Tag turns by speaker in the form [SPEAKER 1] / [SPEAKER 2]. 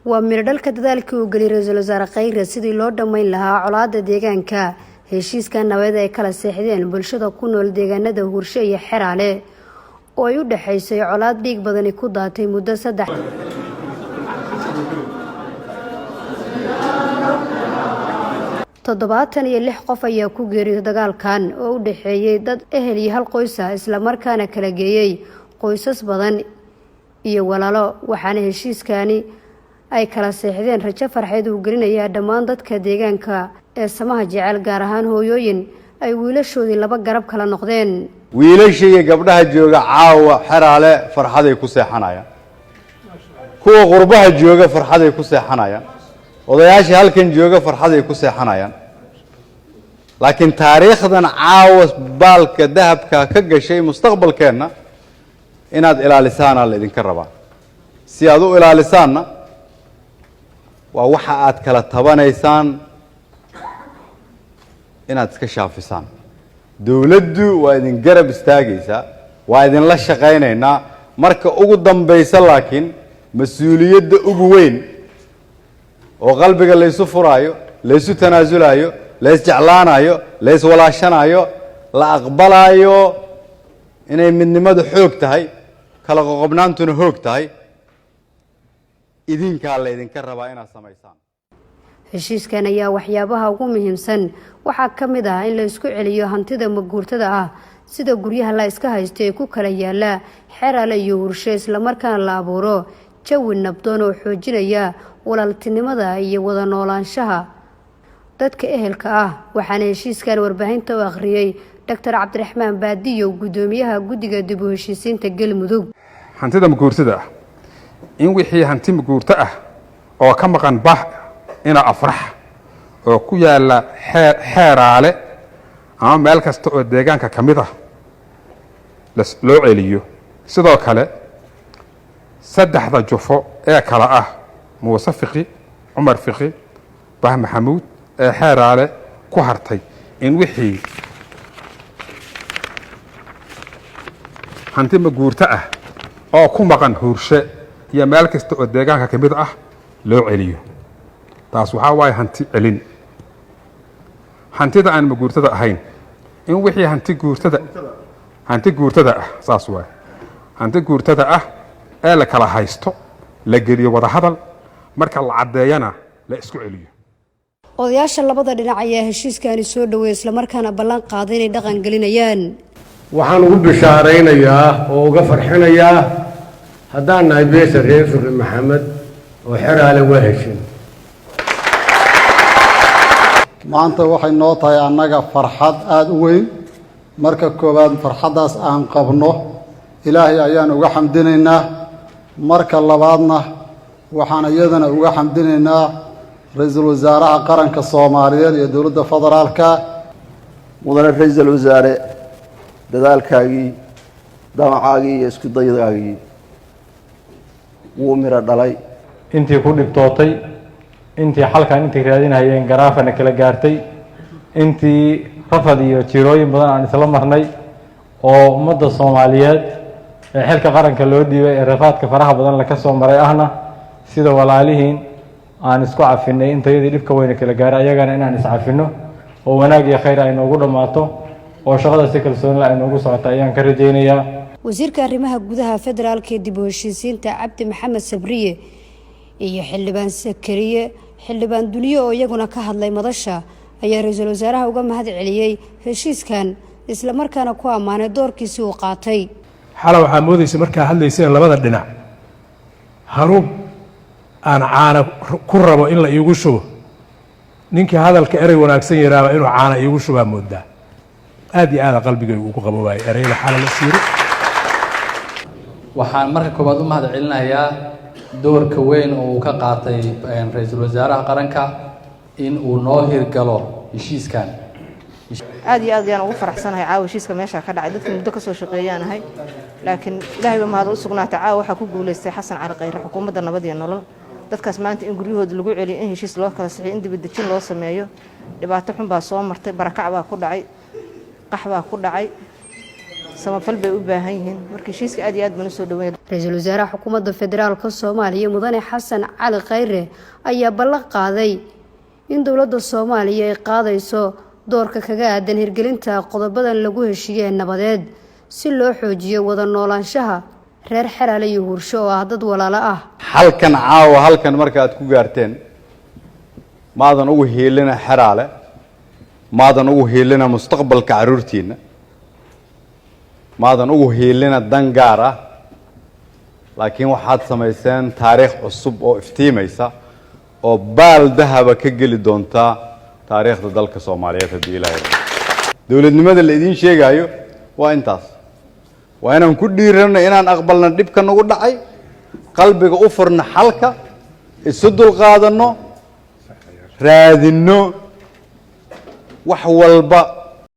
[SPEAKER 1] ومردلك dadaalkii uu galay ra'iisul wasaare Khayre sidii loo dhameyn lahaa colaadda deegaanka heshiiska nabad ay kala seexdeen bulshada ku nool deegaanada Hurshe iyo Xeraale oo ay u dhaxaysay colaad dhiig badan ku daatay muddo 3 76 qof ayaa ku geeriyooday dagaalkan oo u dhaxeeyay dad ehel iyo hal qoys ah isla markaana kala geeyay qoysas badan iyo walaalo waxaana heshiiskani ay kala seexdeen rajo farxad uu gelinaya dhammaan dadka deegaanka ee samaha jecel gaar ahaan hooyooyin ay wiilashoodii laba garab kala noqdeen
[SPEAKER 2] wiilashiga gabdhaha jooga caawa Xeraale farxaday ku seexanayaan kuwa qurbaha jooga farxaday ku seexanayaan odayaasha halkan jooga farxaday ku seexanayaan laakiin taariikhdan caawa baalka dahabka ka gashay mustaqbalkeena inaad ilaalisaan la idinka rabaa si aad u ilaalisaanna waa waxa aad kala tabanaysaan inaad iska shaafisaan dawladdu waa idin garab istaagaysaa waa idin la shaqaynaynaa marka ugu dambaysa laakiin mas'uuliyadda ugu weyn oo qalbiga la isu furaayo la isu tanaasulayo la is jeclaanayo la is walaashanayo la aqbalayo inay midnimadu xoog tahay kala qoqobnaantuna xoog tahay idinka la idinka rabaa inaad samaysaan
[SPEAKER 1] heshiiskan ayaa waxyaabaha ugu muhiimsan waxa kamid ah in la isku celiyo hantida maguurtada ah sida guryaha la iska haysto ee ku kala yaala Xeraale iyo Hurshe isla markaana la abuuro jawi nabdoon oo xoojinaya walaaltinimada iyo wada noolaanshaha dadka ehelka ah waxaana heshiiskan warbaahinta u akhriyay Dr. Cabdiraxmaan Baadiyo gudoomiyaha guddiga dib u heshiisiinta Galmudug
[SPEAKER 3] hantida maguurtada ah in wixii hanti maguurta ah oo ka maqan bah ina afrax oo ku yaala Xeraale ama meel kasta oo deegaanka kamid ah loo celiyo sidoo kale saddexda jufo ee kala ah Muuse Fiqi Umar Fiqi Bah Maxamuud ee Xeraale ku hartay in wixii hanti maguurta ah oo ku maqan Hurshe iyo meel kasta oo deegaanka kamid ah loo celiyo taas waxa way hanti celin hantida aan maguurtada ahayn in wixii hanti guurtada ah saas way hanti guurtada ah ee la kala haysto la geliyo wada hadal marka la cadeeyana la isku celiyo
[SPEAKER 1] odayaasha labada dhinac ayaa heshiiskani soo dhaweeyay isla markaana ballan qaaday inay dhaqan gelinayaan
[SPEAKER 4] waxaan ugu bishaaraynayaa oo uga farxinayaa haddaan nahay beesha reer Fiqi Maxamed oo Xeraale waa heshin
[SPEAKER 5] maanta waxay noo tahay annaga farxad aad u weyn marka koobaad farxadaas aan qabno ilaahay ayaan uga xamdinaynaa marka labaadna waxaan iyadana uga xamdinaynaa ra'iisul wasaaraha qaranka Soomaaliyeed iyo dawladda federaalka
[SPEAKER 6] mudane ra'iisul wasaare dadaalkaagii damacaagii iyo isku daydaagii wuu mira dhalay
[SPEAKER 7] intii ku dhibtootay intii xalkan intii raadinayeen garaafana kala gaartay intii rafad iyo jirooyin badan aan isla marnay oo ummadda Soomaaliyeed ee xilka qaranka loo dhiibay ee rafaadka faraha badan la ka soo maray ahna sida walaalihiin aan isku cafinay intayadii dhibka weyn kala gaaray ayagana inaan is cafino oo wanaag iyo khayr ay noogu dhamaato oo shaqada si kalsoon la inoogu socoto ayaan ka rajaynayaa
[SPEAKER 1] wasiirka arrimaha gudaha federaalka ee dib u heshiisiinta Cabdi Maxamed Sabriye iyo xildhibaan Sakariye xildhibaan Duniyo oo iyaguna ka hadlay madasha ayaa ra'iisul wasaaraha uga mahad celiyay heshiiskan isla markaana ku amaanay doorkiisii uu qaatay
[SPEAKER 8] xala waxa moodaysa markaa hadlayseen labada dhinac harub aan caana ku rabo in la iigu shubo ninkii hadalka eray wanaagsan yiraahdo inuu caana iigu shubaa moodaa aad iyo aad qalbigaygu ugu qaboobay erayda xala la siiro
[SPEAKER 9] waxaan marka koobaad u mahad celinayaa doorka weyn oo uu ka qaatay ra'iisul wasaaraha qaranka in uu noo hirgalo heshiiskan
[SPEAKER 10] aad iyo aad ayaan ugu faraxsanahay caawa heshiiska meesha ka dhacay dadka muddo ka soo shaqeeyanahay laakiin ilaahay baa mahad u sugnaatay caawa waxa ku guuleystay Xasan Cali Khayre xukuumadda nabad iyo nolol dadkaas maanta in guryahooda lagu celiyo in heshiis loo kala saxiyo in dibadejin loo sameeyo dhibaato xun baa soo martay barakac baa ku dhacay qax baa ku dhacay samafal bay u baahan yihiin marka heshiiska aad iyo aad baan u soo dhaweyn.
[SPEAKER 1] Ra'iisul Wasaaraha Xukuumadda Federaalka Soomaaliya Mudane Xasan Cali Khayre ayaa ballan qaaday in dowladda Soomaaliya ay qaadayso doorka kaga aadan hirgelinta qodobadan lagu heshiiyay nabadeed si loo xoojiyo wada noolaanshaha reer Xeraale iyo Hursho oo ah dad walaalo ah.
[SPEAKER 2] halkan caawa halkan markaad ku gaarteen maadan ugu heelina Xeraale maadan ugu heelina mustaqbalka caruurtiina maadan ugu heelina dan gaar ah laakiin waxaad samayseen taariikh cusub oo iftiimaysa oo baal dahaba ka geli doonta taariikhda dalka Soomaaliyeed hadii Ilaahay dawladnimada la idin sheegayo waa intaas waa inaan ku dhiirano inaan aqbalno dhibka nagu dhacay qalbiga u furno xalka isu dul qaadano raadino wax walba